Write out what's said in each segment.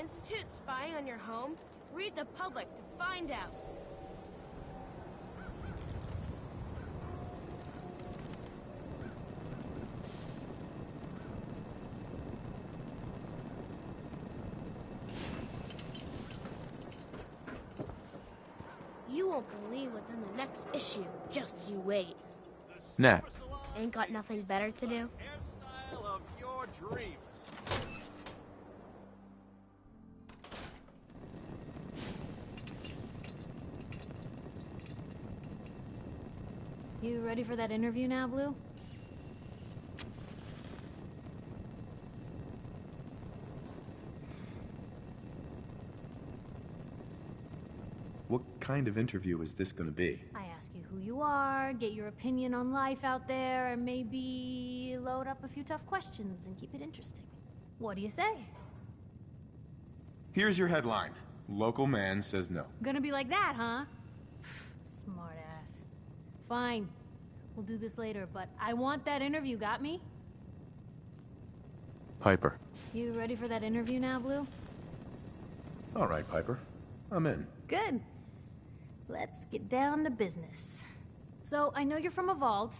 Institute spying on your home? Read the public to find out. You won't believe what's in the next issue. Just you wait. Nat. Ain't got nothing better to do? Hairstyle of your dreams. You ready for that interview now, Blue? What kind of interview is this gonna be? I ask you who you are, get your opinion on life out there, and maybe load up a few tough questions and keep it interesting. What do you say? Here's your headline. Local man says no. Gonna be like that, huh? Smart ass. Fine. We'll do this later, but I want that interview, got me? Piper. You ready for that interview now, Blue? All right, Piper. I'm in. Good. Let's get down to business. So, I know you're from a vault.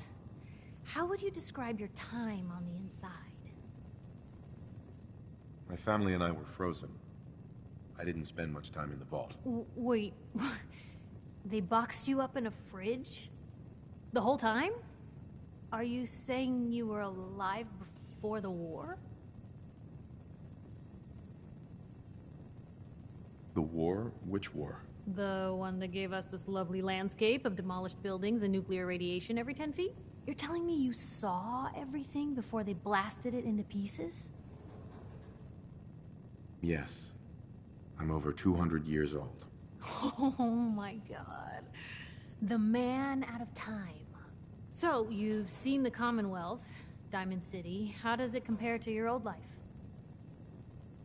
How would you describe your time on the inside? My family and I were frozen. I didn't spend much time in the vault. Wait, they boxed you up in a fridge? The whole time? Are you saying you were alive before the war? The war? Which war? The one that gave us this lovely landscape of demolished buildings and nuclear radiation every 10 feet? You're telling me you saw everything before they blasted it into pieces? Yes. I'm over 200 years old. Oh my god. The man out of time. So, you've seen the Commonwealth, Diamond City. How does it compare to your old life?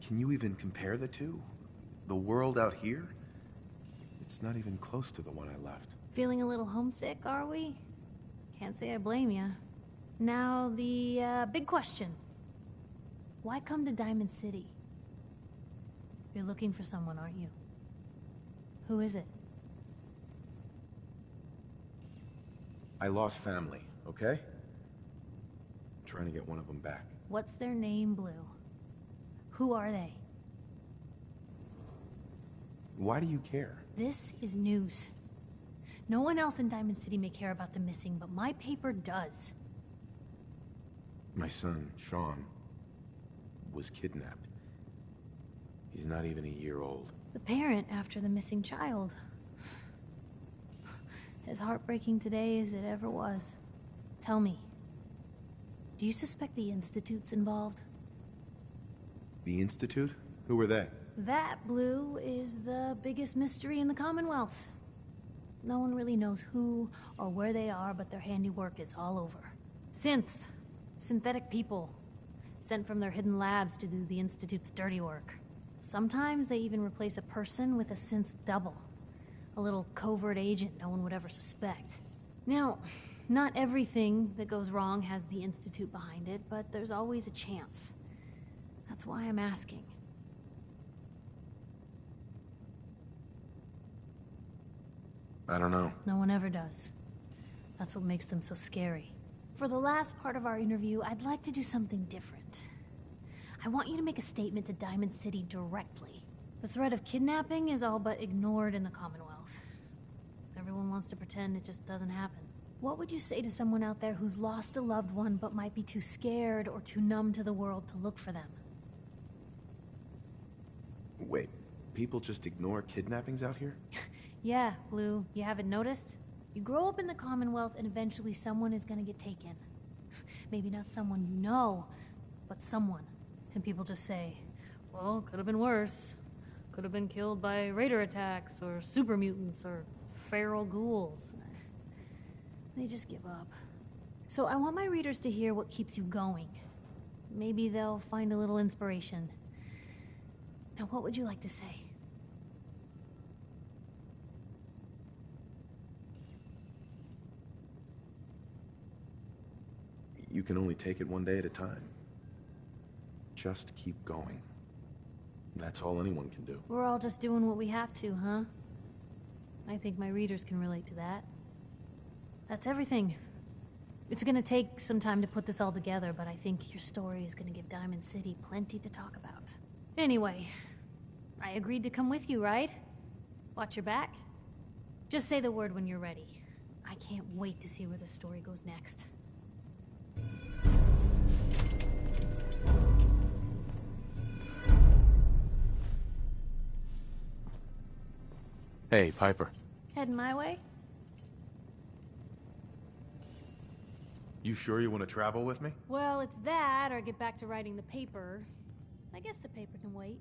Can you even compare the two? The world out here? It's not even close to the one I left. Feeling a little homesick, are we? Can't say I blame ya. Now, the big question. Why come to Diamond City? You're looking for someone, aren't you? Who is it? I lost family, okay? I'm trying to get one of them back. What's their name, Blue? Who are they? Why do you care? This is news. No one else in Diamond City may care about the missing, but my paper does. My son, Sean, was kidnapped. He's not even a year old. The parent after the missing child. As heartbreaking today as it ever was. Tell me, do you suspect the Institute's involved? The Institute? Who were they? That, Blue, is the biggest mystery in the Commonwealth. No one really knows who or where they are, but their handiwork is all over. Synths. Synthetic people. Sent from their hidden labs to do the Institute's dirty work. Sometimes they even replace a person with a synth double. A little covert agent no one would ever suspect. Now, not everything that goes wrong has the Institute behind it, but there's always a chance. That's why I'm asking. I don't know. No one ever does. That's what makes them so scary. For the last part of our interview, I'd like to do something different. I want you to make a statement to Diamond City directly. The threat of kidnapping is all but ignored in the Commonwealth. Everyone wants to pretend it just doesn't happen. What would you say to someone out there who's lost a loved one but might be too scared or too numb to the world to look for them? Wait, people just ignore kidnappings out here? Yeah, Blue, you haven't noticed? You grow up in the Commonwealth and eventually someone is gonna get taken. Maybe not someone you know, but someone. And people just say, well, could have been worse. Could have been killed by raider attacks, or super mutants, or feral ghouls. They just give up. So I want my readers to hear what keeps you going. Maybe they'll find a little inspiration. Now, what would you like to say? You can only take it one day at a time. Just keep going. That's all anyone can do. We're all just doing what we have to, huh? I think my readers can relate to that. That's everything. It's gonna take some time to put this all together, but I think your story is gonna give Diamond City plenty to talk about. Anyway, I agreed to come with you, right? Watch your back? Just say the word when you're ready. I can't wait to see where the story goes next. Hey, Piper. Heading my way? You sure you want to travel with me? Well, it's that, or get back to writing the paper. I guess the paper can wait.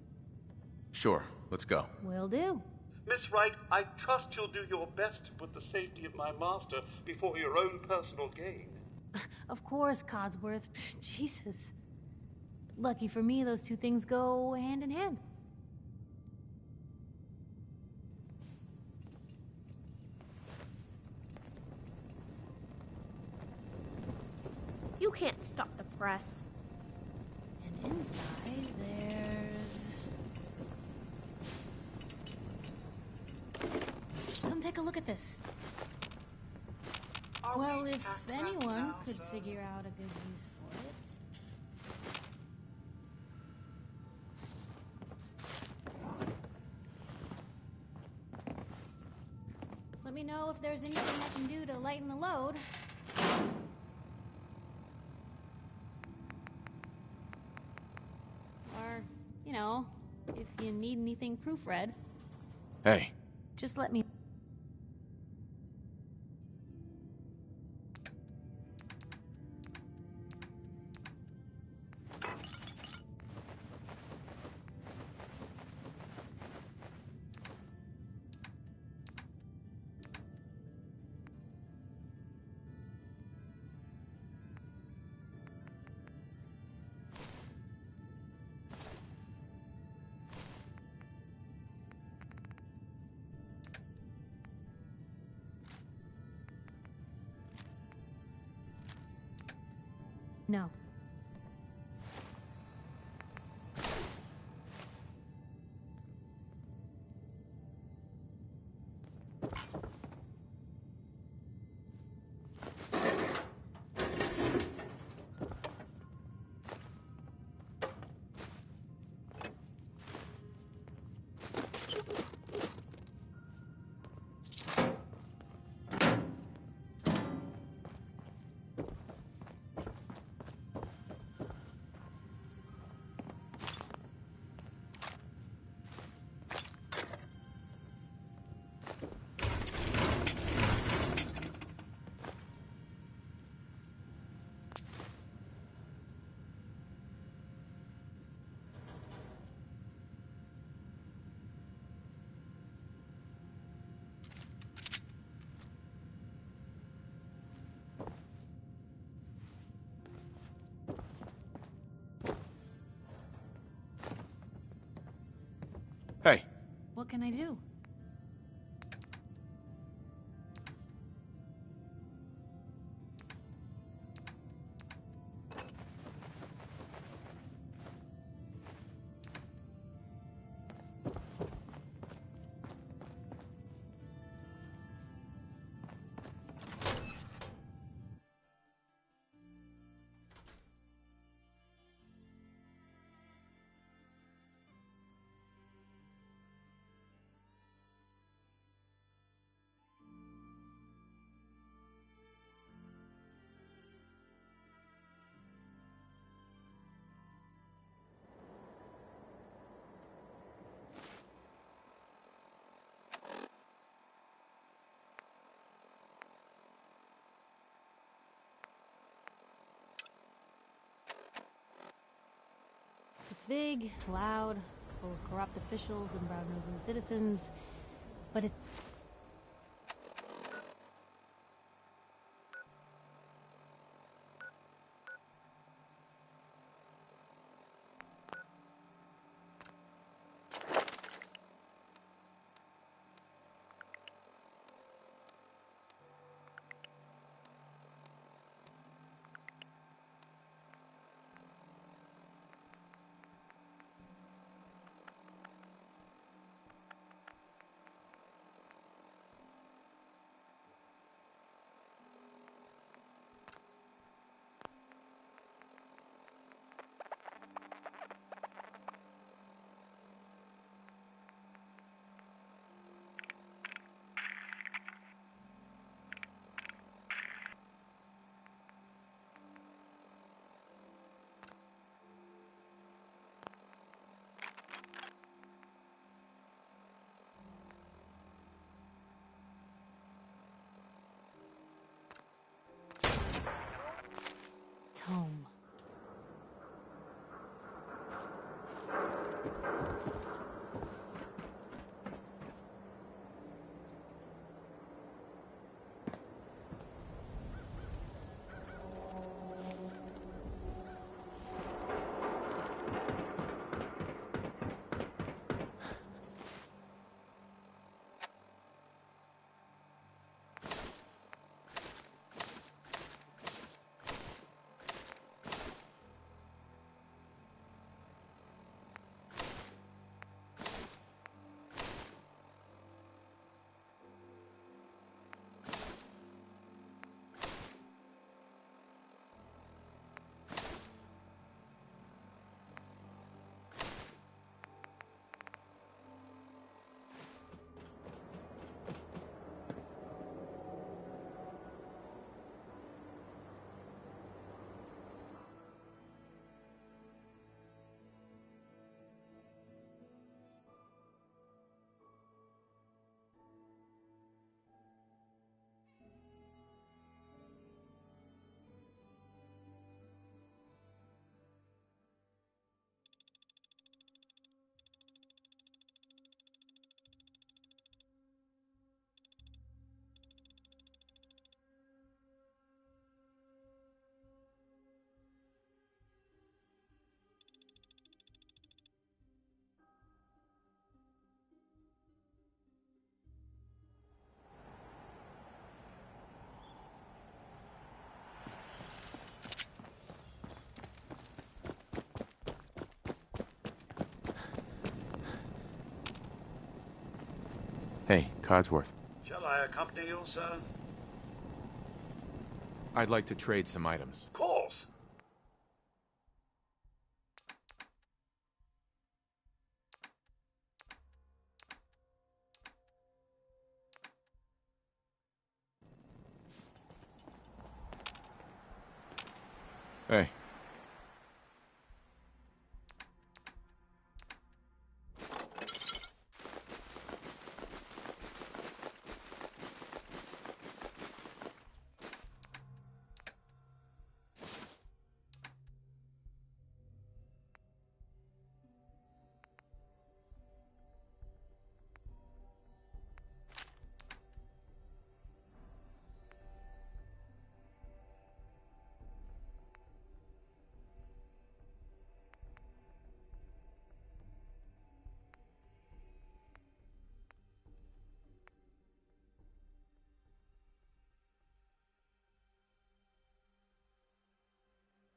Sure, let's go. Will do. Miss Wright, I trust you'll do your best to put the safety of my master before your own personal gain. Of course, Codsworth. Jesus. Lucky for me, those two things go hand in hand. You can't stop the press. And inside, there's... Come take a look at this. Well, if anyone could figure out a good use for it. Let me know if there's anything I can do to lighten the load. Or, you know, if you need anything proofread, Hey. just let me... No. Hey. What can I do? It's big, loud, full of corrupt officials and brown-nosing citizens, but it... home. Hey, Codsworth. Shall I accompany you, sir? I'd like to trade some items. Of course. Hey.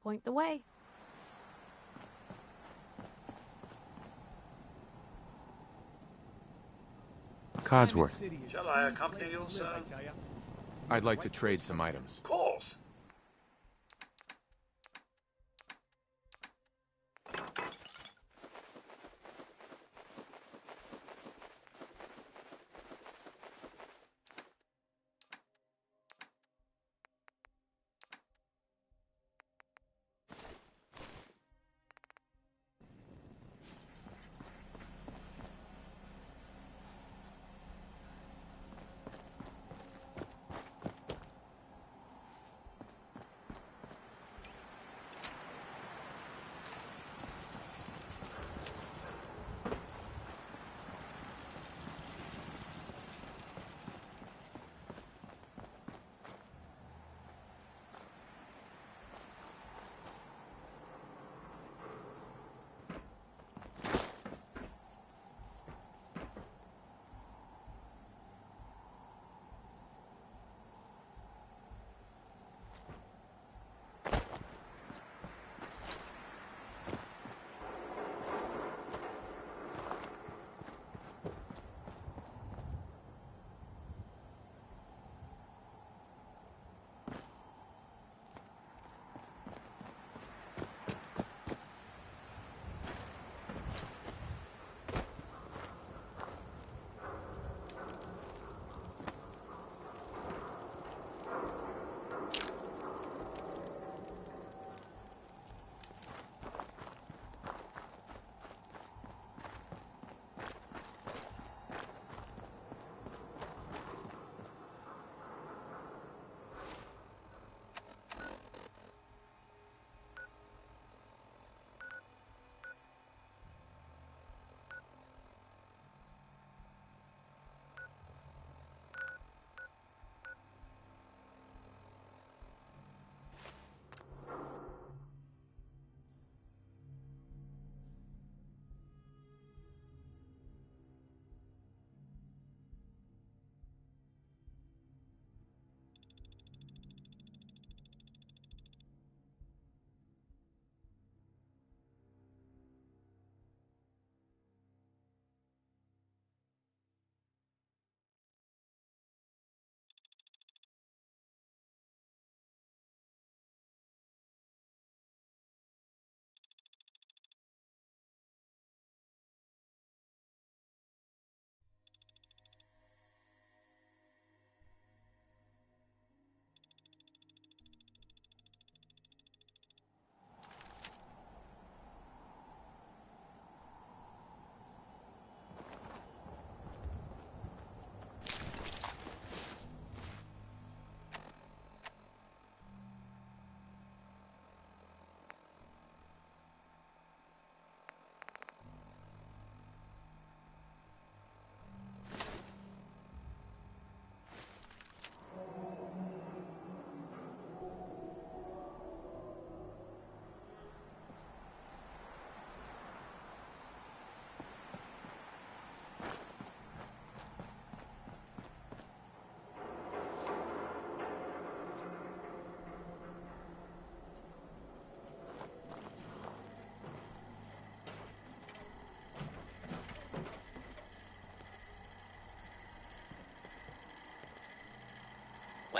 Point the way. Codsworth. Shall I accompany you, sir? I'd like to trade some items. Of course.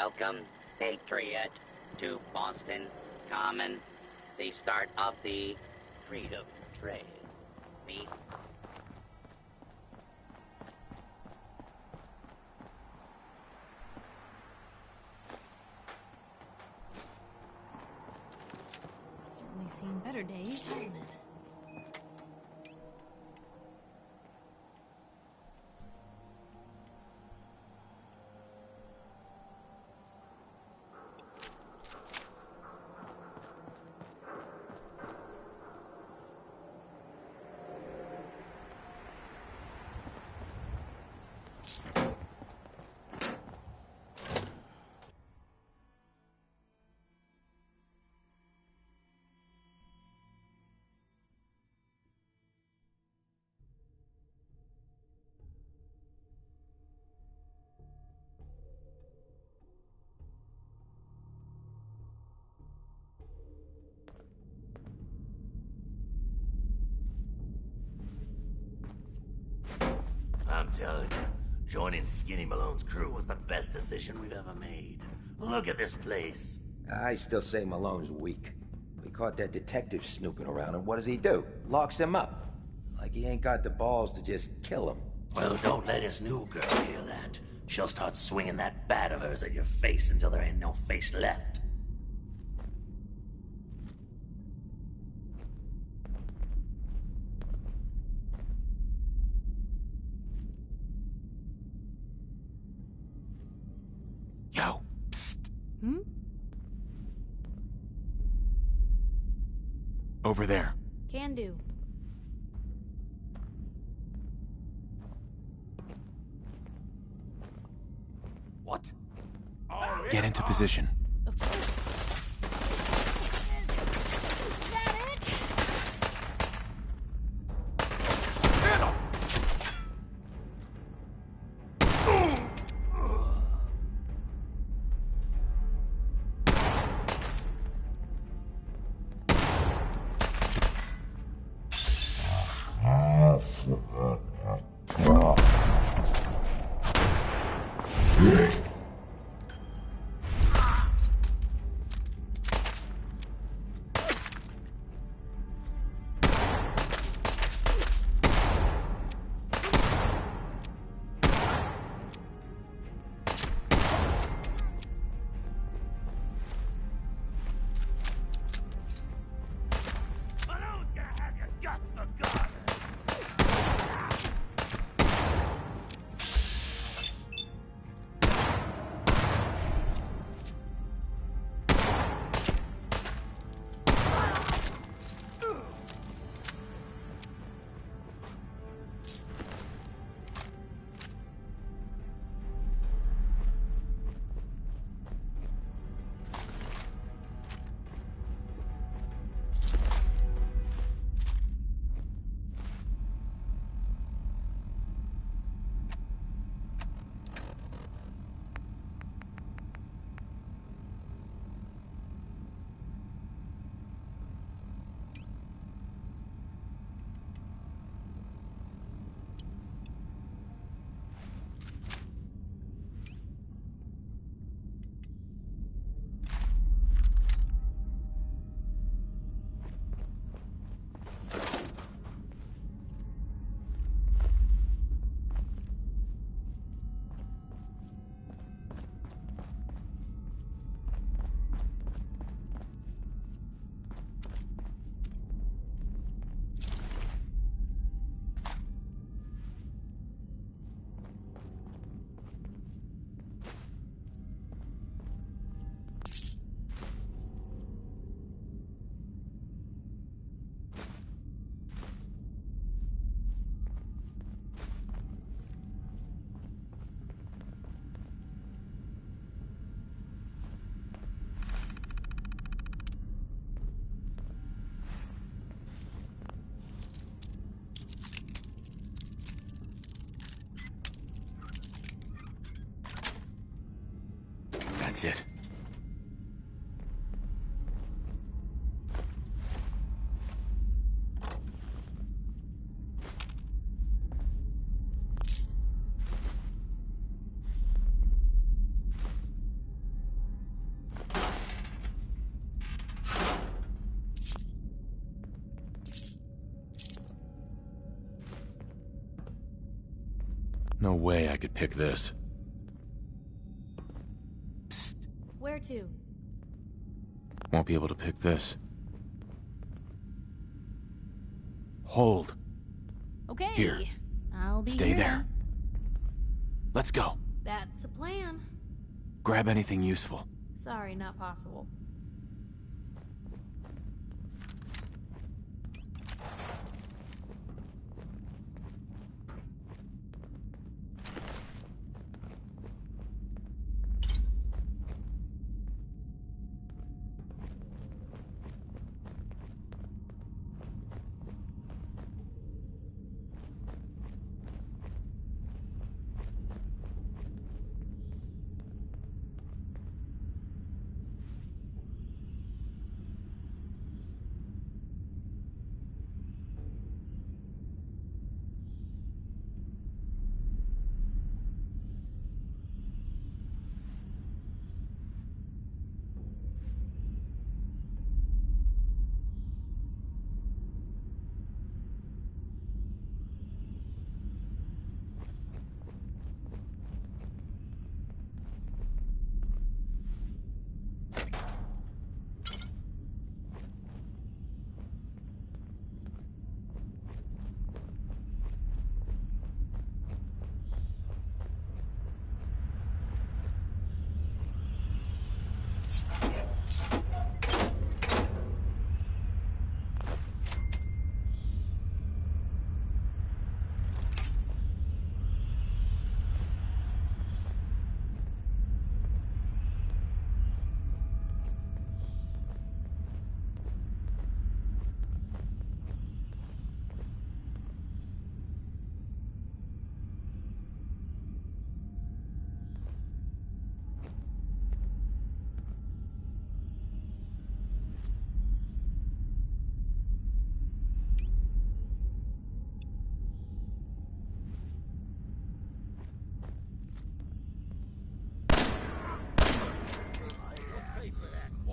Welcome, Patriot, to Boston Common, the start of the Freedom Trail. Peace. Certainly seen better days, hasn't it? I'm telling you, joining Skinny Malone's crew was the best decision we've ever made. Look at this place. I still say Malone's weak. We caught that detective snooping around, and what does he do? Locks him up. Like he ain't got the balls to just kill him. Well, don't let his new girl hear that. She'll start swinging that bat of hers at your face until there ain't no face left. Yo, psst. Hmm? Over there. Can do. What? Get into position. Of course. Is that it? Malone's gonna have your guts for God. That's it. No way I could pick this. Psst. Where to? Won't be able to pick this. Hold. Okay. Here. I'll be Stay here. there. Let's go. That's a plan. Grab anything useful. Sorry, not possible.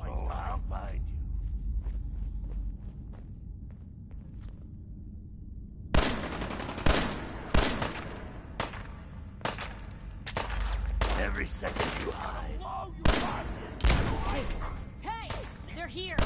I'll find you. Every second you hide. Whoa, you bastard! Hey! They're here!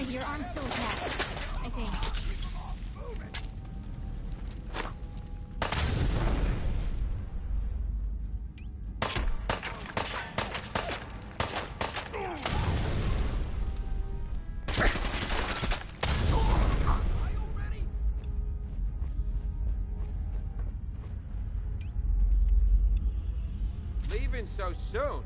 Your arm's still attached, I think. Leaving so soon?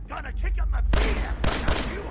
Gonna kick up my feet after you all.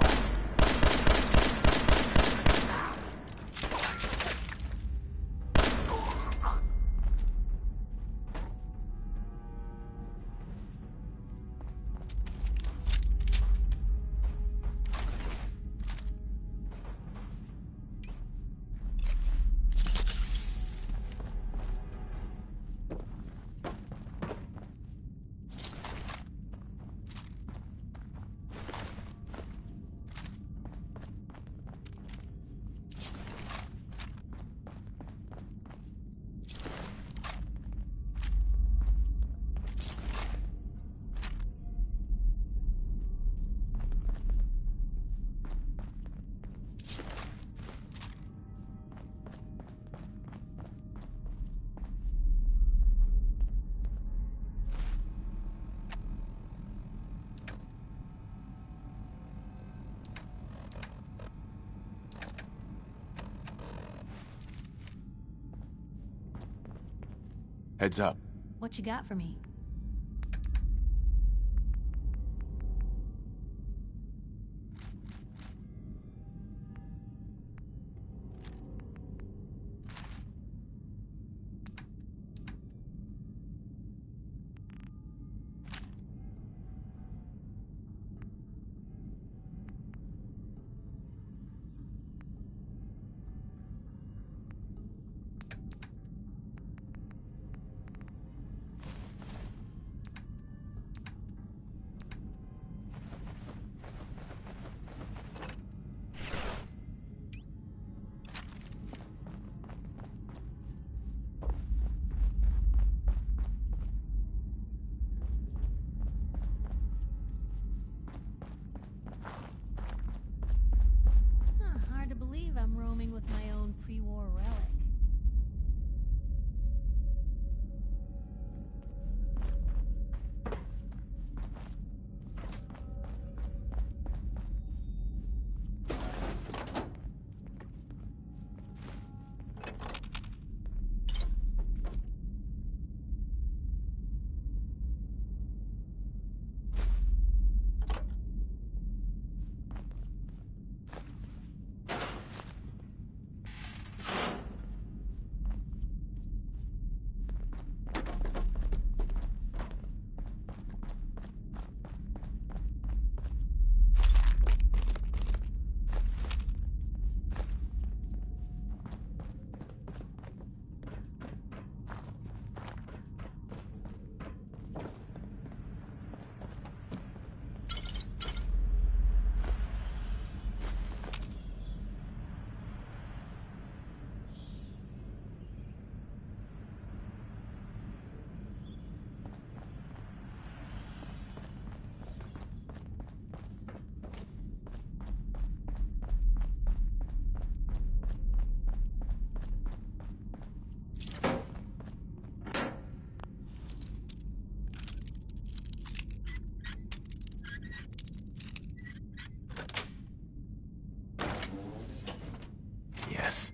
Heads up. What you got for me? Hard to believe I'm roaming with my own pre-war relic. Yes.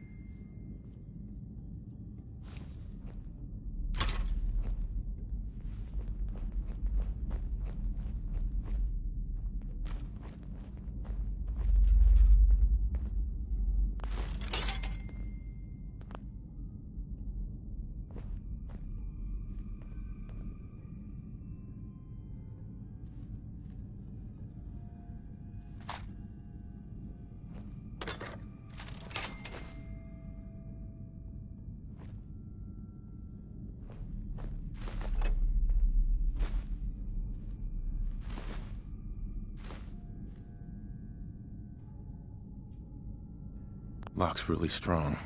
Lock's really strong.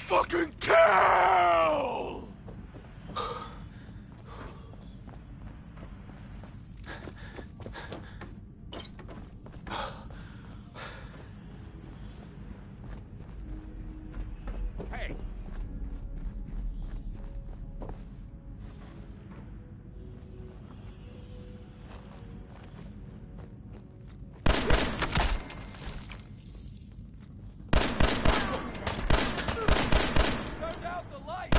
Fucking kill! Hey! Turned out the light!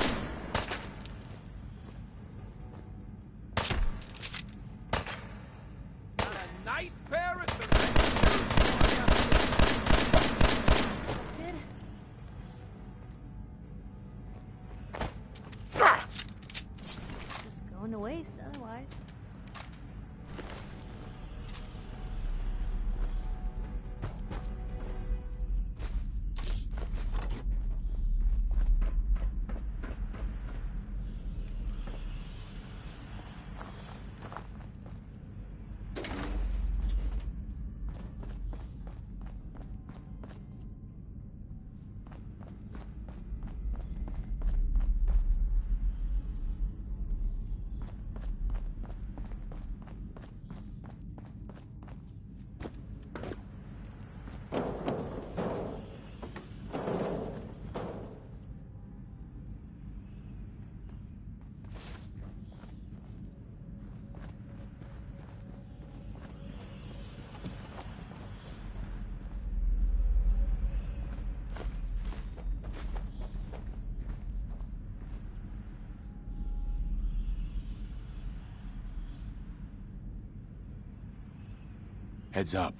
Heads up.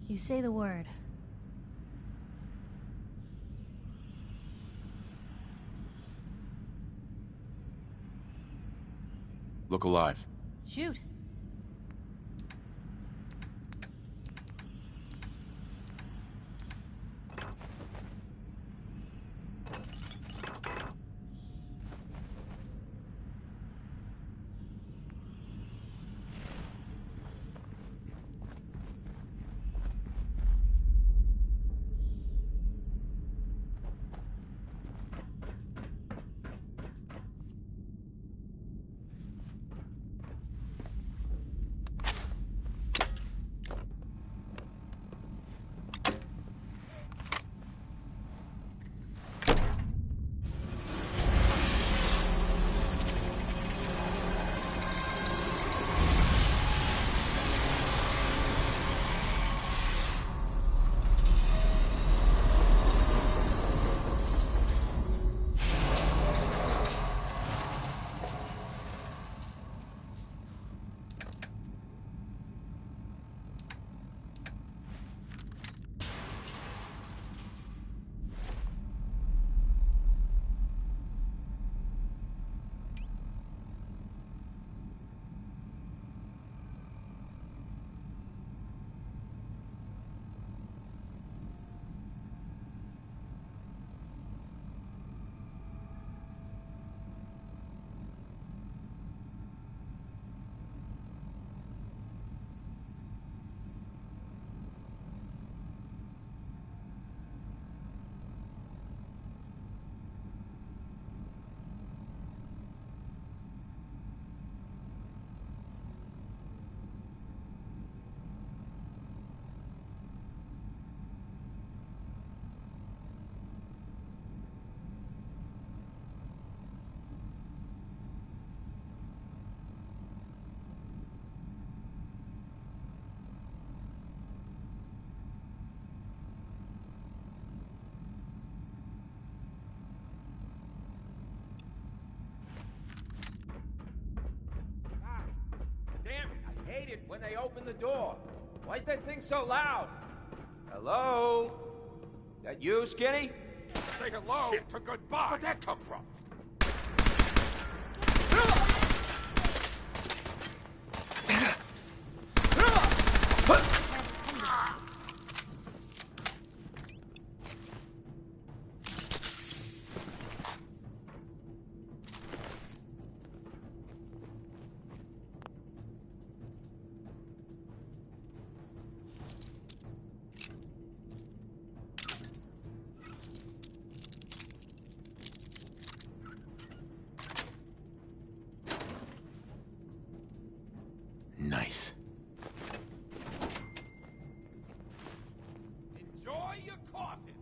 You say the word. Look alive. Shoot. Damn it, I hate it when they open the door. Why is that thing so loud? Hello? That you, Skinny? Say hello to goodbye. Where'd that come from? Nice. Enjoy your coffin.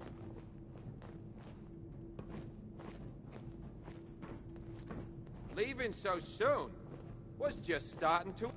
Leaving so soon? Was just starting to...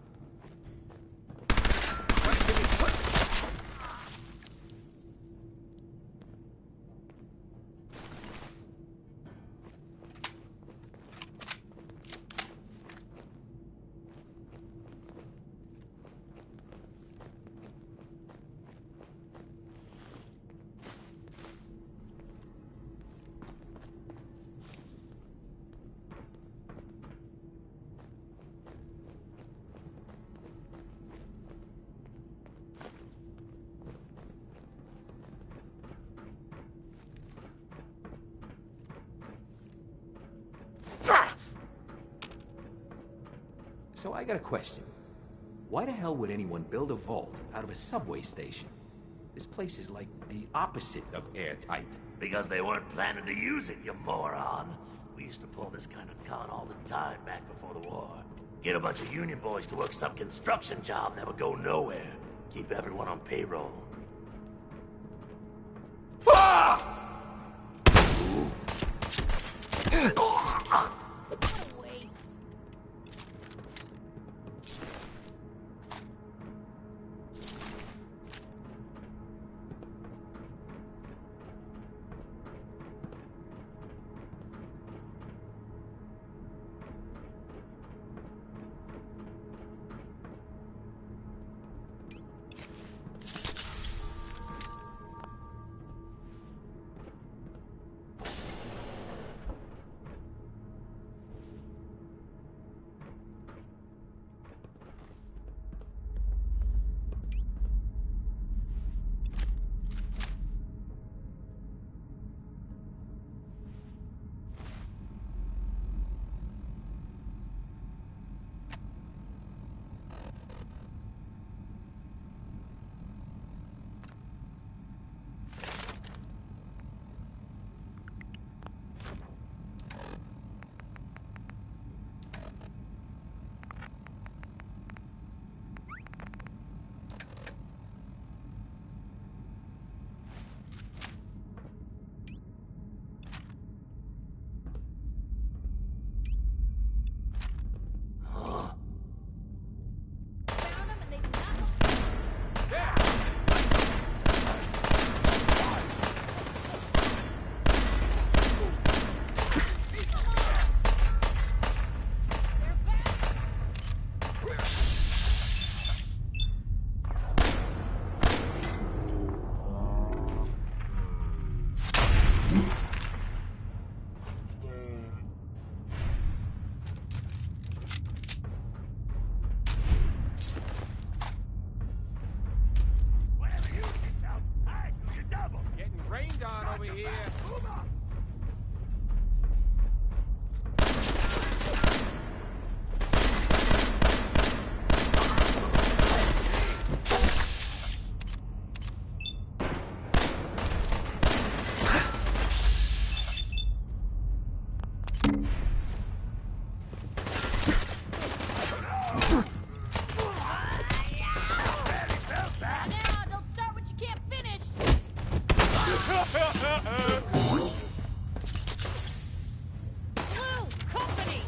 So I got a question. Why the hell would anyone build a vault out of a subway station? This place is like the opposite of airtight. Because they weren't planning to use it, you moron. We used to pull this kind of con all the time back before the war. Get a bunch of union boys to work some construction job that would go nowhere. Keep everyone on payroll. Whatever you yourselves, I do you double. Getting rained on over here. Move on. Now, don't start what you can't finish! Blue, company!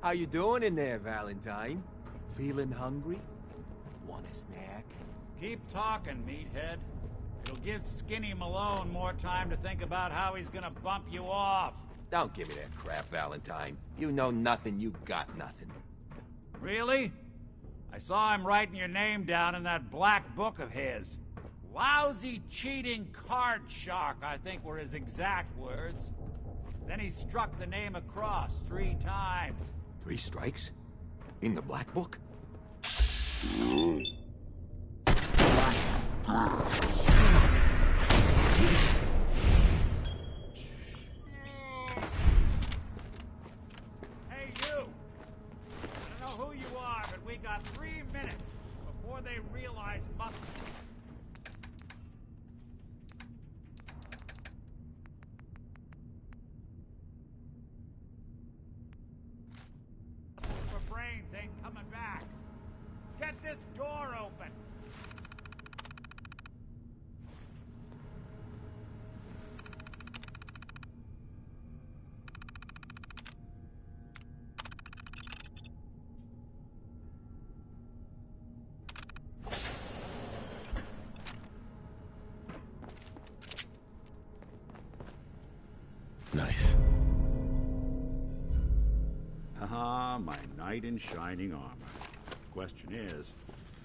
How you doing in there, Valentine? Feeling hungry? Want a snack? Keep talking, meathead. It'll give Skinny Malone more time to think about how he's gonna bump you off. Don't give me that crap, Valentine. You know nothing, you got nothing. Really? I saw him writing your name down in that black book of his. Lousy, cheating card shark, I think were his exact words. Then he struck the name across 3 times. 3 strikes? In the black book? Hey, you! I don't know who you are, but we got 3 minutes before they realize Muff. Since ain't coming back. Get this door open! Nice. Ah, my knight in shining armor. Question is,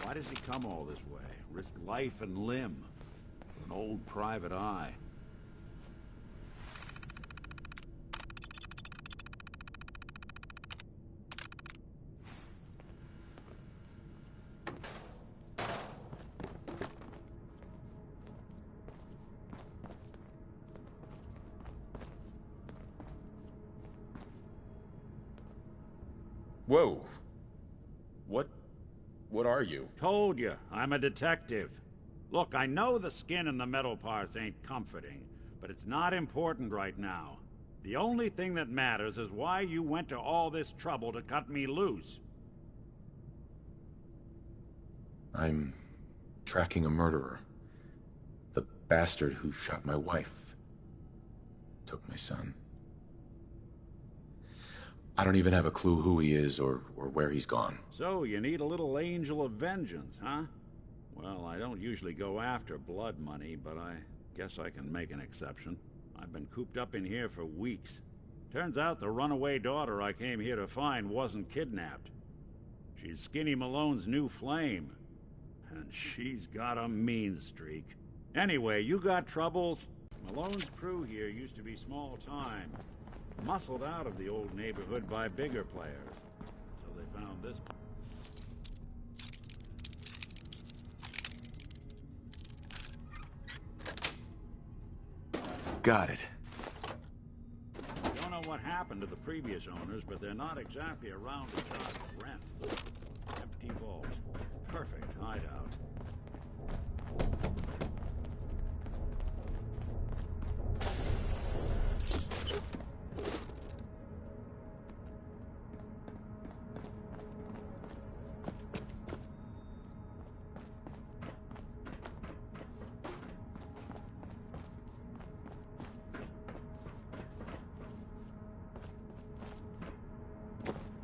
why does he come all this way? Risk life and limb for an old private eye. Whoa. What are you? Told you, I'm a detective. Look, I know the skin and the metal parts ain't comforting, but it's not important right now. The only thing that matters is why you went to all this trouble to cut me loose. I'm tracking a murderer. The bastard who shot my wife. Took my son. I don't even have a clue who he is or where he's gone. So, you need a little angel of vengeance, huh? Well, I don't usually go after blood money, but I guess I can make an exception. I've been cooped up in here for weeks. Turns out the runaway daughter I came here to find wasn't kidnapped. She's Skinny Malone's new flame. And she's got a mean streak. Anyway, you got troubles? Malone's crew here used to be small time. Muscled out of the old neighborhood by bigger players. So they found this. Got it. Don't know what happened to the previous owners, but they're not exactly around to charge rent. Empty vault. Perfect hideout.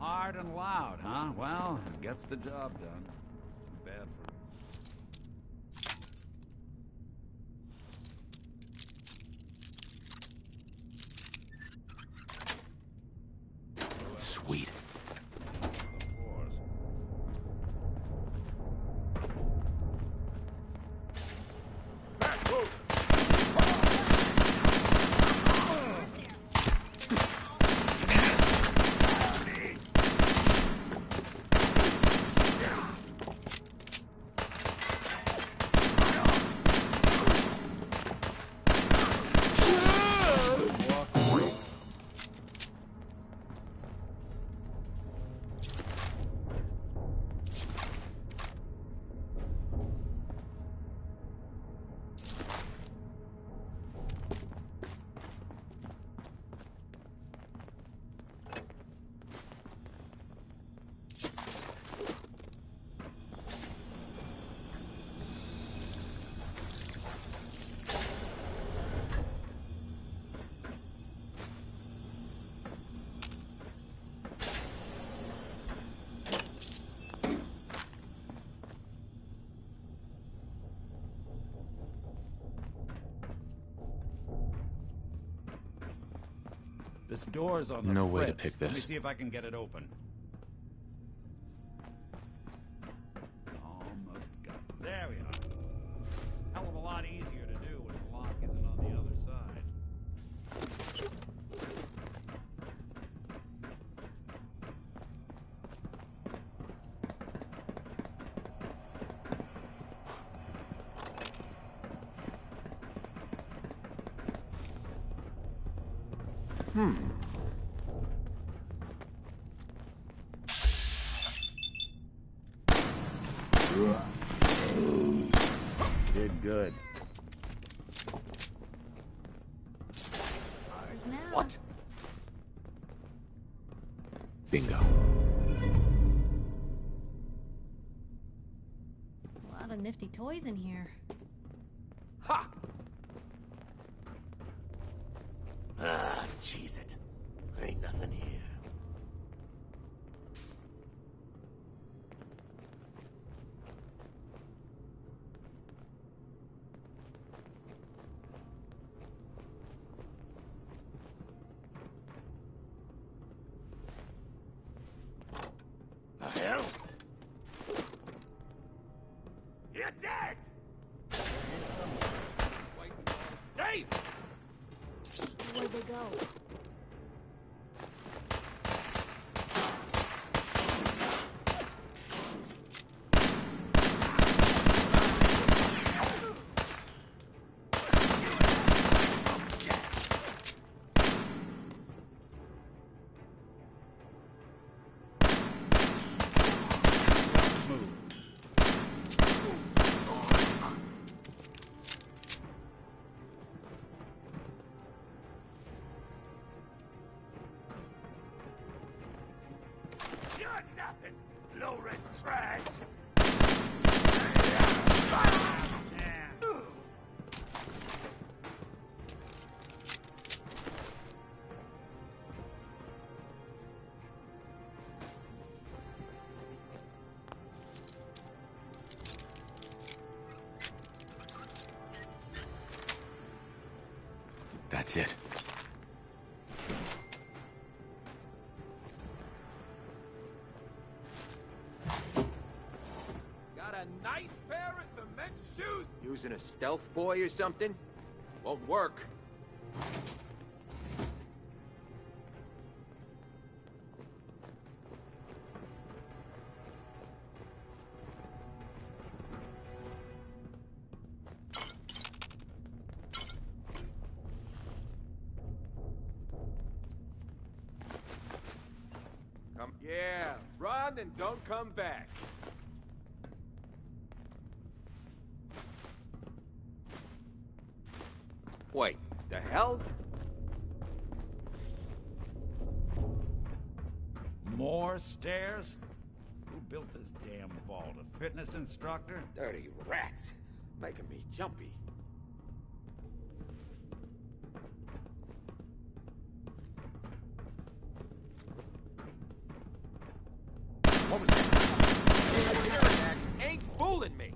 Hard and loud, huh? Well, it gets the job done. Too bad for... Sweet. This door's on the No way to fritz. pick Let me this. see if I can get it open. Almost got it. There we are. Hell of a lot easier to do when the lock isn't on the other side. Did good. Ours now. What? Bingo. nifty toys in here. Ha! Ah, cheese it. Ain't nothing here. The hell? You're dead! Wait, Dave! Where'd they go? You're nothing, low-rent trash! That's it. Got a nice pair of cement shoes. Using a stealth boy or something? Won't work. Yeah, run and don't come back. Wait, the hell? More stairs? Who built this damn vault? A fitness instructor? Dirty rats. Making me jumpy. What was that? Ain't fooling me.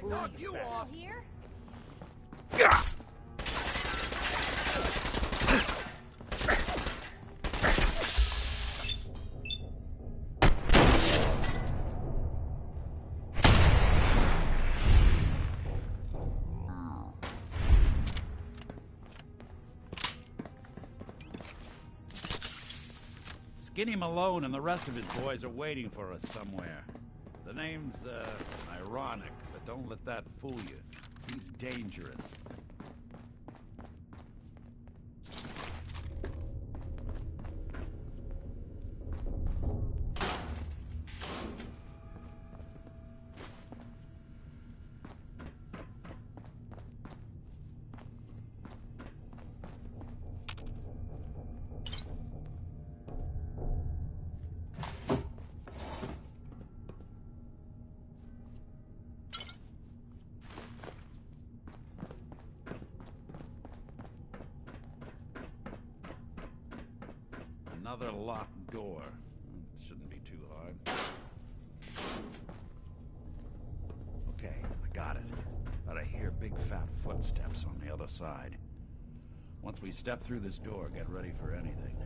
Knock you off! Here? Skinny Malone and the rest of his boys are waiting for us somewhere. The name's, ironic, but don't let that fool you. He's dangerous. Another locked door. Shouldn't be too hard. Okay, I got it. But I hear big fat footsteps on the other side. Once we step through this door, get ready for anything.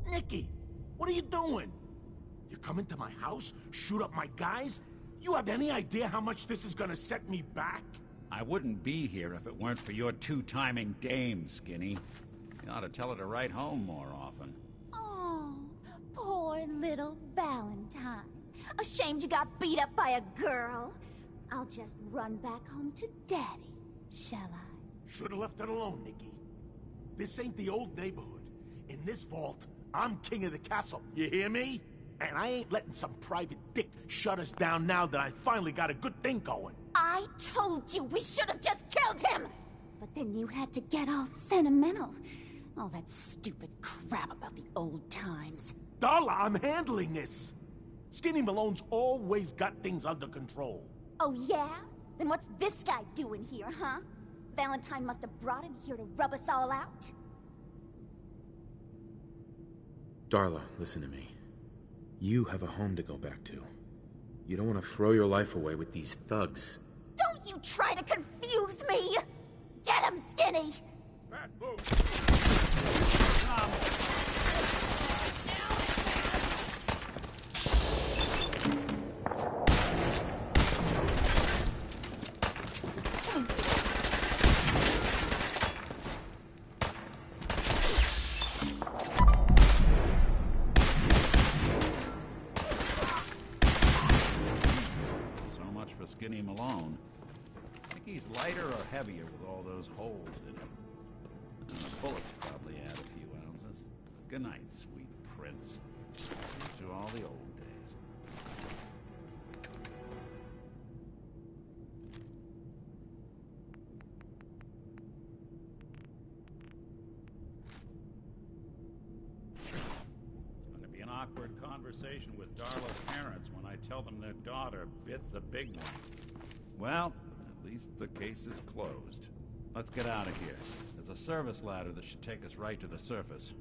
Nicky, what are you doing? You come into my house, shoot up my guys? You have any idea how much this is gonna set me back? I wouldn't be here if it weren't for your two-timing dame, Skinny. You ought to tell her to write home more often. Oh, poor little Valentine. Ashamed you got beat up by a girl? I'll just run back home to Daddy, shall I? Should've left it alone, Nikki. This ain't the old neighborhood. In this vault, I'm king of the castle. You hear me? And I ain't letting some private dick shut us down now that I finally got a good thing going. I told you we should have just killed him! But then you had to get all sentimental. All that stupid crap about the old times. Darla, I'm handling this. Skinny Malone's always got things under control. Oh yeah? Then what's this guy doing here, huh? Valentine must have brought him here to rub us all out? Darla, listen to me. You have a home to go back to. You don't want to throw your life away with these thugs. Don't you try to confuse me! Get him, Skinny! Bad move. Skinny Malone. Think he's lighter or heavier with all those holes in him? The bullets probably add a few ounces. Good night, sweet prince. Here's to all the old days. It's going to be an awkward conversation with Darla's parents when I tell them their daughter bit the big one. Well, at least the case is closed. Let's get out of here. There's a service ladder that should take us right to the surface.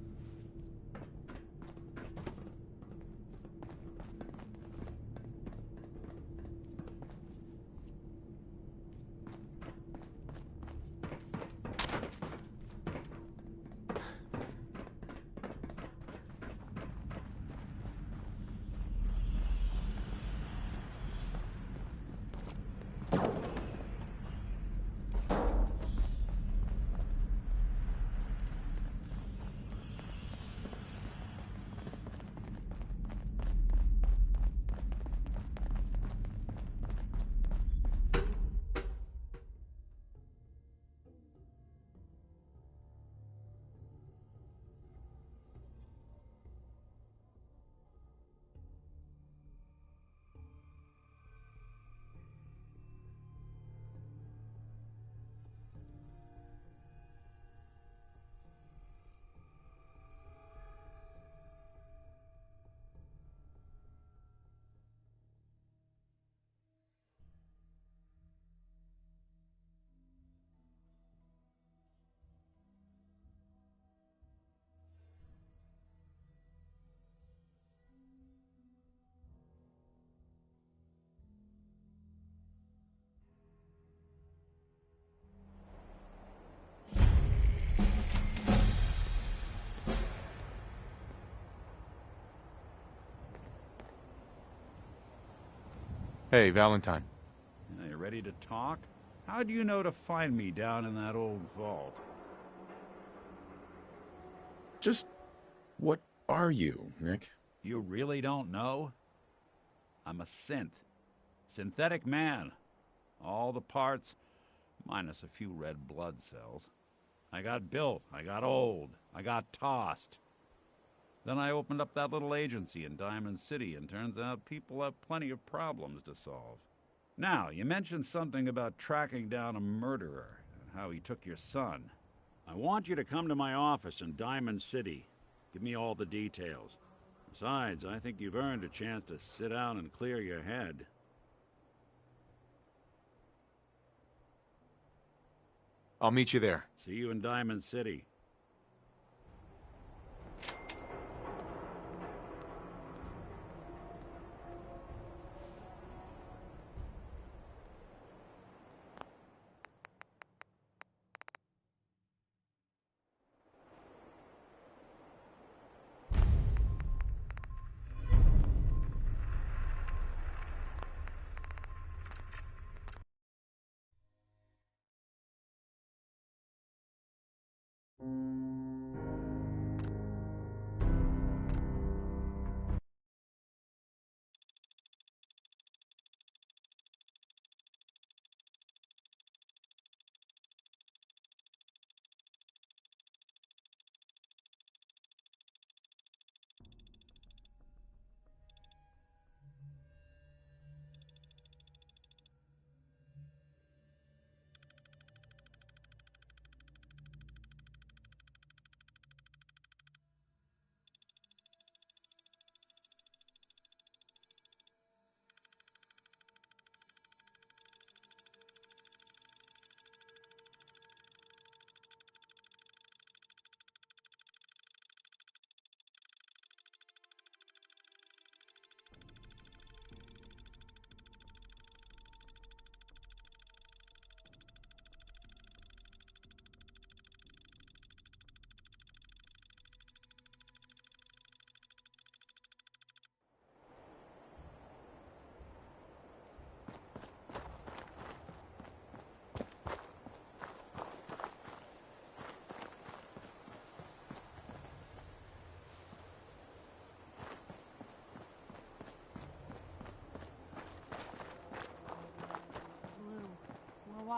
Hey, Valentine. You ready to talk? How do you know to find me down in that old vault? Just what are you, Nick? You really don't know? I'm a synth. Synthetic man. All the parts, minus a few red blood cells. I got built, I got old, I got tossed. Then I opened up that little agency in Diamond City, and turns out people have plenty of problems to solve. Now, you mentioned something about tracking down a murderer, and how he took your son. I want you to come to my office in Diamond City. Give me all the details. Besides, I think you've earned a chance to sit down and clear your head. I'll meet you there. See you in Diamond City.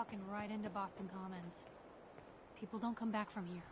walking right into Boston Commons. People don't come back from here.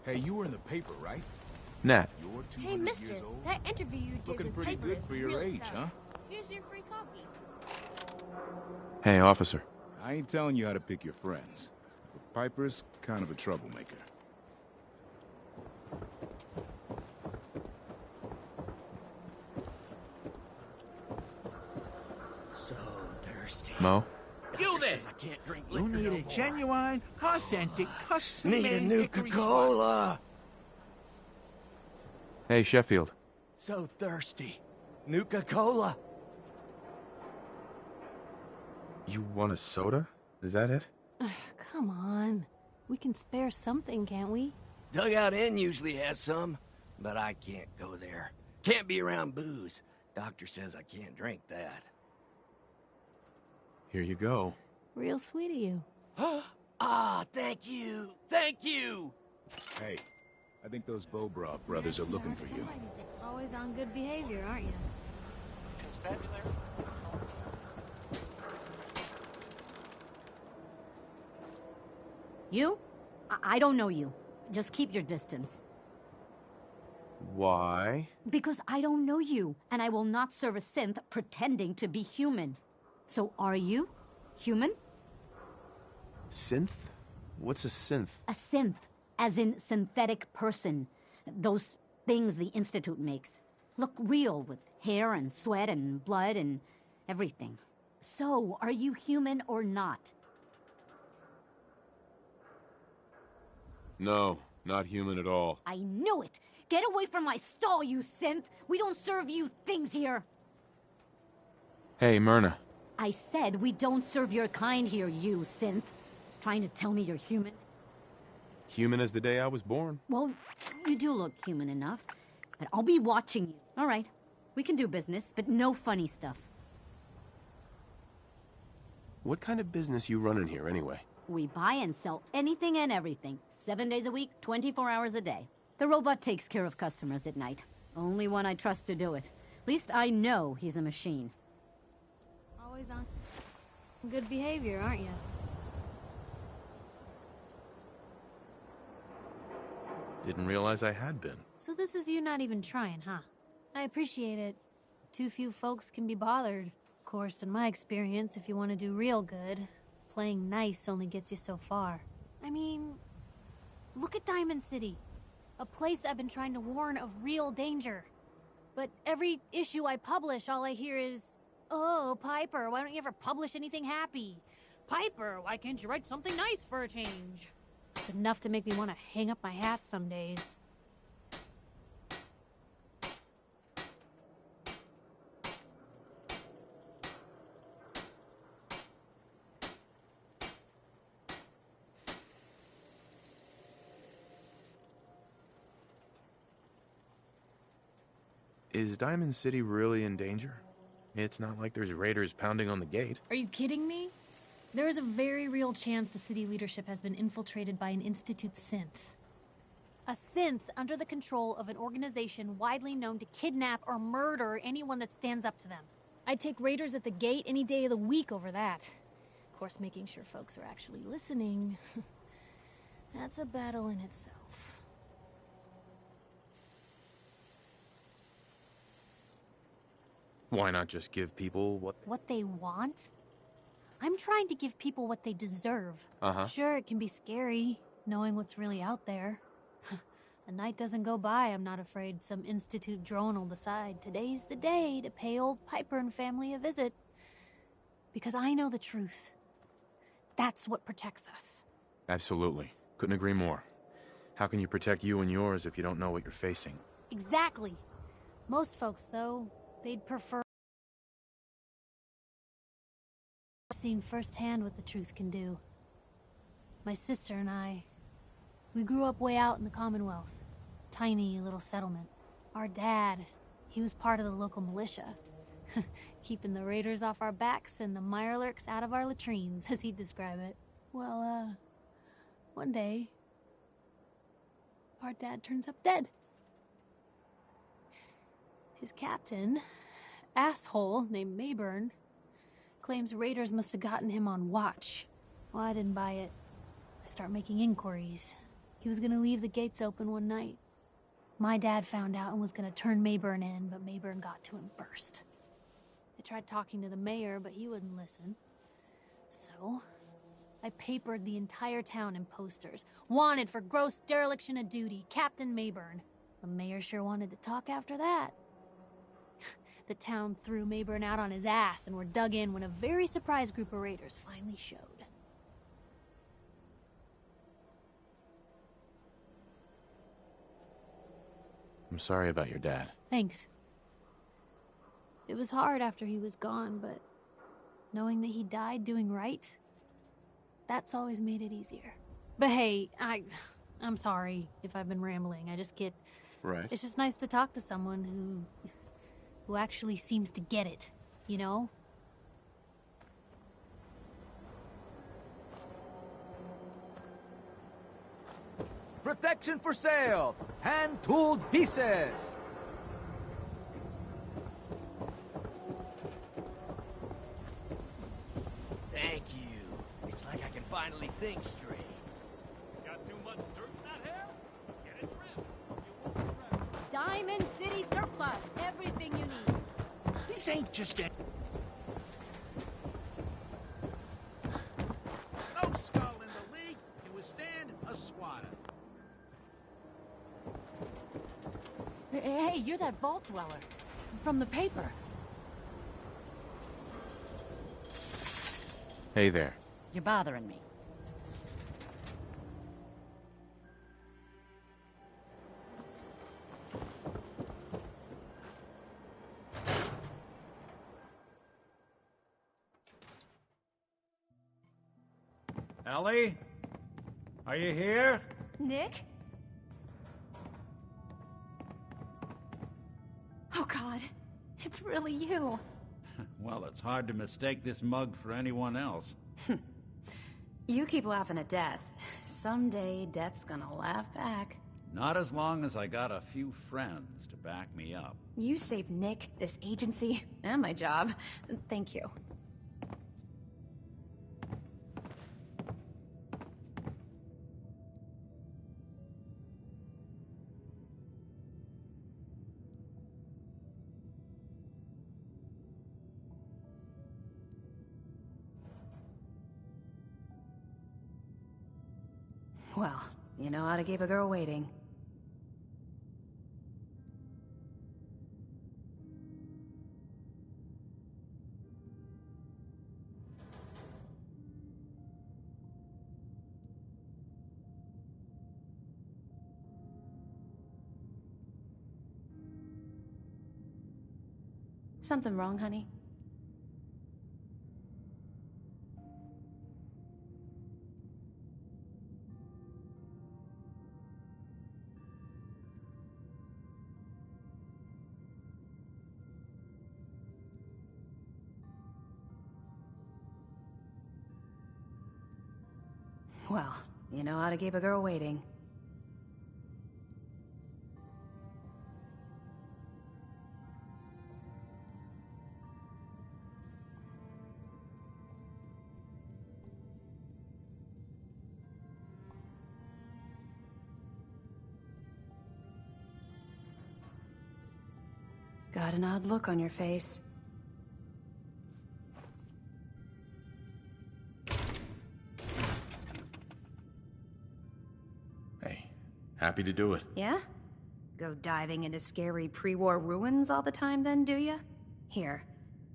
Hey, you were in the paper, right? Nat. You're 200 Hey, mister, years old? that interview you did Looking with pretty Piper good is for your really age, solid. huh? Here's your free copy. Hey, officer. I ain't telling you how to pick your friends. But Piper's kind of a troublemaker. So thirsty. Mo? You there! I can't drink You liquor need no a more. genuine, authentic, Need a custom-made Nuka-Cola. Hey, Sheffield. So thirsty. Nuka-Cola. You want a soda? Is that it? Come on. We can spare something, can't we? Dugout Inn usually has some, but I can't go there. Can't be around booze. Doctor says I can't drink that. Here you go. Real sweet of you. Ah, thank you. Thank you. Hey, I think those Bobroff brothers are looking for you. Always on good behavior, aren't you? You? I don't know you. Just keep your distance. Why? Because I don't know you, and I will not serve a synth pretending to be human. So are you human? Synth? What's a synth? A synth, as in synthetic person. Those things the Institute makes. Look real, with hair and sweat and blood and everything. So, are you human or not? No, not human at all. I knew it! Get away from my stall, you synth! We don't serve you things here! Hey, Myrna. I said we don't serve your kind here, you synth. Trying to tell me you're human? Human as the day I was born. Well, you do look human enough. But I'll be watching you. All right. We can do business, but no funny stuff. What kind of business you running here, anyway? We buy and sell anything and everything. 7 days a week, 24 hours a day. The robot takes care of customers at night. Only one I trust to do it. At least I know he's a machine. Always on good behavior, aren't you? Didn't realize I had been. So this is you not even trying, huh? I appreciate it. Too few folks can be bothered. Of course, in my experience, if you want to do real good, playing nice only gets you so far. I mean, look at Diamond City. A place I've been trying to warn of real danger. But every issue I publish, all I hear is, "Oh, Piper, why don't you ever publish anything happy? Piper, why can't you write something nice for a change?" It's enough to make me want to hang up my hat some days. Is Diamond City really in danger? It's not like there's raiders pounding on the gate. Are you kidding me? There is a very real chance the city leadership has been infiltrated by an Institute synth. A synth under the control of an organization widely known to kidnap or murder anyone that stands up to them. I'd take raiders at the gate any day of the week over that. Of course, making sure folks are actually listening. That's a battle in itself. Why not just give people What they want? I'm trying to give people what they deserve. Uh-huh. Sure, it can be scary, knowing what's really out there. A night doesn't go by, I'm not afraid some Institute drone will decide today's the day to pay old Piper and family a visit. Because I know the truth. That's what protects us. Absolutely. Couldn't agree more. How can you protect you and yours if you don't know what you're facing? Exactly. Most folks, though, they'd prefer seen firsthand what the truth can do. My sister and I, we grew up way out in the Commonwealth. Tiny little settlement. Our dad, he was part of the local militia. Keeping the raiders off our backs and the mirelurks out of our latrines, as he'd describe it. Well, one day, our dad turns up dead. His captain, asshole named Mayburn, claims raiders must have gotten him on watch. Well, I didn't buy it. I start making inquiries. He was gonna leave the gates open one night. My dad found out and was gonna turn Mayburn in, but Mayburn got to him first. I tried talking to the mayor, but he wouldn't listen. So, I papered the entire town in posters. Wanted for gross dereliction of duty, Captain Mayburn. The mayor sure wanted to talk after that. The town threw Mayburn out on his ass and were dug in when a very surprised group of raiders finally showed. I'm sorry about your dad. Thanks. It was hard after he was gone, but knowing that he died doing right, that's always made it easier. But hey, I'm sorry if I've been rambling. I just get... Right. It's just nice to talk to someone who actually seems to get it, you know? Protection for sale! Hand-tooled pieces! Thank you. It's like I can finally think straight. Got too much dirt in that hair? Get it trimmed. Diamond City Surplus. Everything you need. These ain't just a... No skull in the league can withstand a swatter. Hey, you're that vault dweller. From the paper. Hey there. You're bothering me. Ellie? Are you here? Nick? Oh God, it's really you. Well, it's hard to mistake this mug for anyone else. You keep laughing at death. Someday, death's gonna laugh back. Not as long as I got a few friends to back me up. You saved Nick, this agency, and my job. Thank you. Well, you know how to keep a girl waiting. Something wrong, honey? Well, you know how to keep a girl waiting. Got an odd look on your face. Hey, happy happy to do it. Yeah? Go diving into scary pre-war ruins all the time then, do ya? Here,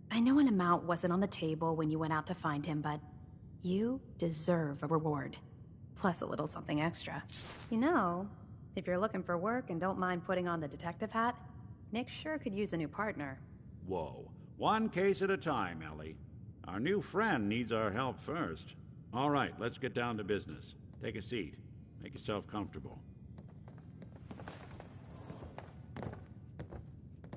I know an amount wasn't on the table when you went out to find him, but you deserve a reward. Plus a little something extra. You know, if you're looking for work and don't mind putting on the detective hat, Nick sure could use a new partner. Whoa. One case at a time, Ellie. Our new friend needs our help first. All right, let's get down to business. Take a seat. Make yourself comfortable.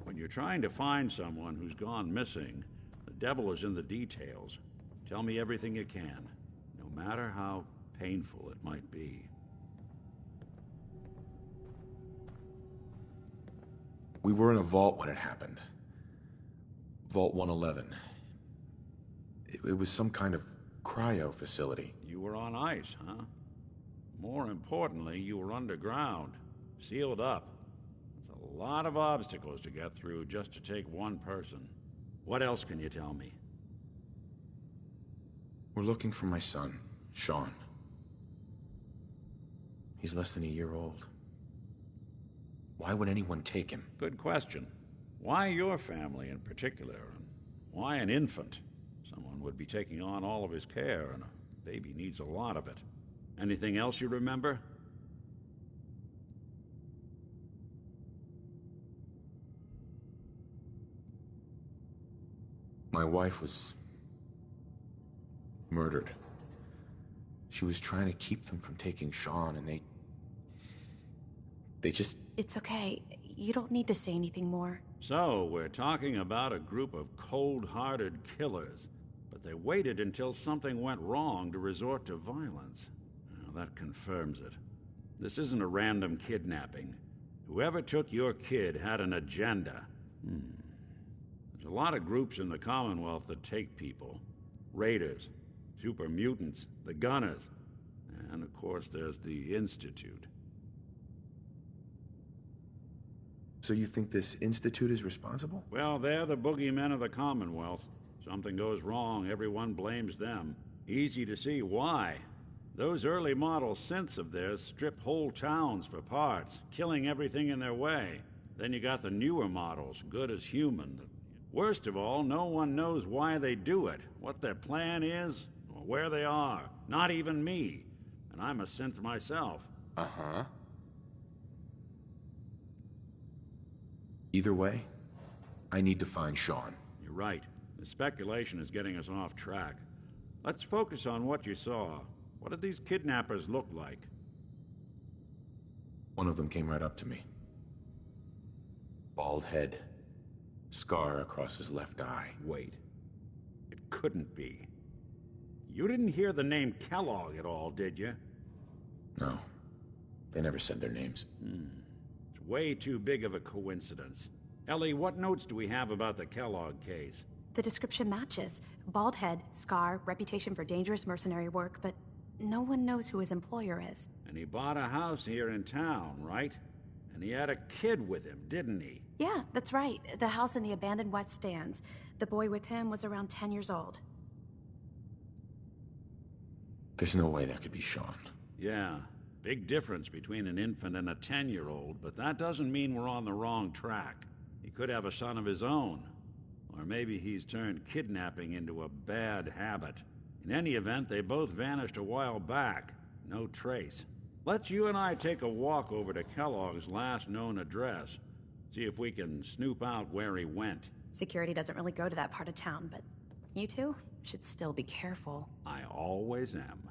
When you're trying to find someone who's gone missing, the devil is in the details. Tell me everything you can, no matter how painful it might be. We were in a vault when it happened. Vault 111. It was some kind of cryo facility. You were on ice, huh? More importantly, you were underground, sealed up. There's a lot of obstacles to get through just to take one person. What else can you tell me? We're looking for my son, Sean. He's less than a year old. Why would anyone take him? Good question. Why your family in particular, and why an infant? Someone would be taking on all of his care, and a baby needs a lot of it. Anything else you remember? My wife was murdered. She was trying to keep them from taking Sean, and they just... It's okay. You don't need to say anything more. So, we're talking about a group of cold-hearted killers, but they waited until something went wrong to resort to violence. Well, that confirms it. This isn't a random kidnapping. Whoever took your kid had an agenda. There's a lot of groups in the Commonwealth that take people. Raiders, super mutants, the Gunners, and of course there's the Institute. So you think this Institute is responsible? Well, they're the boogeymen of the Commonwealth. Something goes wrong, everyone blames them. Easy to see why. Those early model synths of theirs strip whole towns for parts, killing everything in their way. Then you got the newer models, good as human. Worst of all, no one knows why they do it, what their plan is, or where they are. Not even me. And I'm a synth myself. Uh-huh. Either way, I need to find Sean. You're right. The speculation is getting us off track. Let's focus on what you saw. What did these kidnappers look like? One of them came right up to me. Bald head. Scar across his left eye. Wait. It couldn't be. You didn't hear the name Kellogg at all, did you? No. They never said their names. It's way too big of a coincidence. Ellie, what notes do we have about the Kellogg case? The description matches. Bald head, scar, reputation for dangerous mercenary work, but no one knows who his employer is. And he bought a house here in town, right? And he had a kid with him, didn't he? Yeah, that's right. The house in the abandoned West Stands. The boy with him was around 10 years old. There's no way that could be Sean. Yeah. Big difference between an infant and a 10-year-old, but that doesn't mean we're on the wrong track. He could have a son of his own. Or maybe he's turned kidnapping into a bad habit. In any event, they both vanished a while back. No trace. Let's you and I take a walk over to Kellogg's last known address. See if we can snoop out where he went. Security doesn't really go to that part of town, but you two should still be careful. I always am.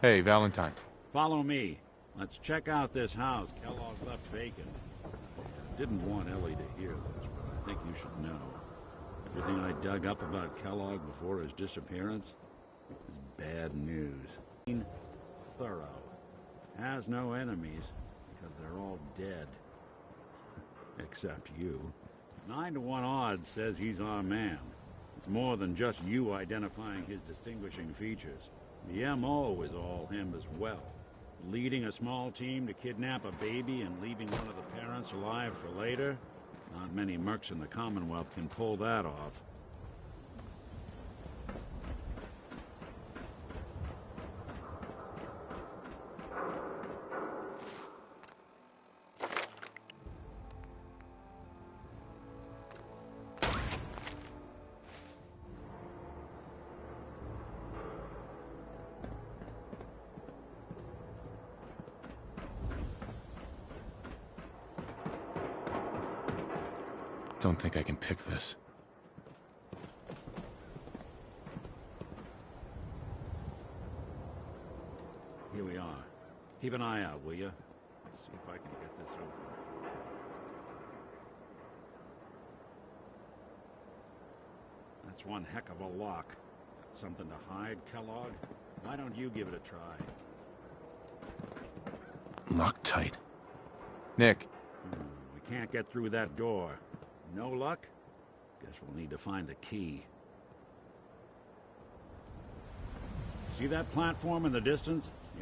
Hey, Valentine. Follow me. Let's check out this house Kellogg left vacant. I didn't want Ellie to hear this, but I think you should know. Everything I dug up about Kellogg before his disappearance is bad news. Thorough. Has no enemies because they're all dead. Except you. 9 to 1 odds says he's our man. It's more than just you identifying his distinguishing features. The M.O. is all him as well. Leading a small team to kidnap a baby and leaving one of the parents alive for later? Not many mercs in the Commonwealth can pull that off. Don't think I can pick this. Here we are. Keep an eye out, will you? See if I can get this open. That's one heck of a lock. Got something to hide, Kellogg? Why don't you give it a try? Locked tight. Nick. We can't get through that door. No luck? Guess we'll need to find the key. See that platform in the distance?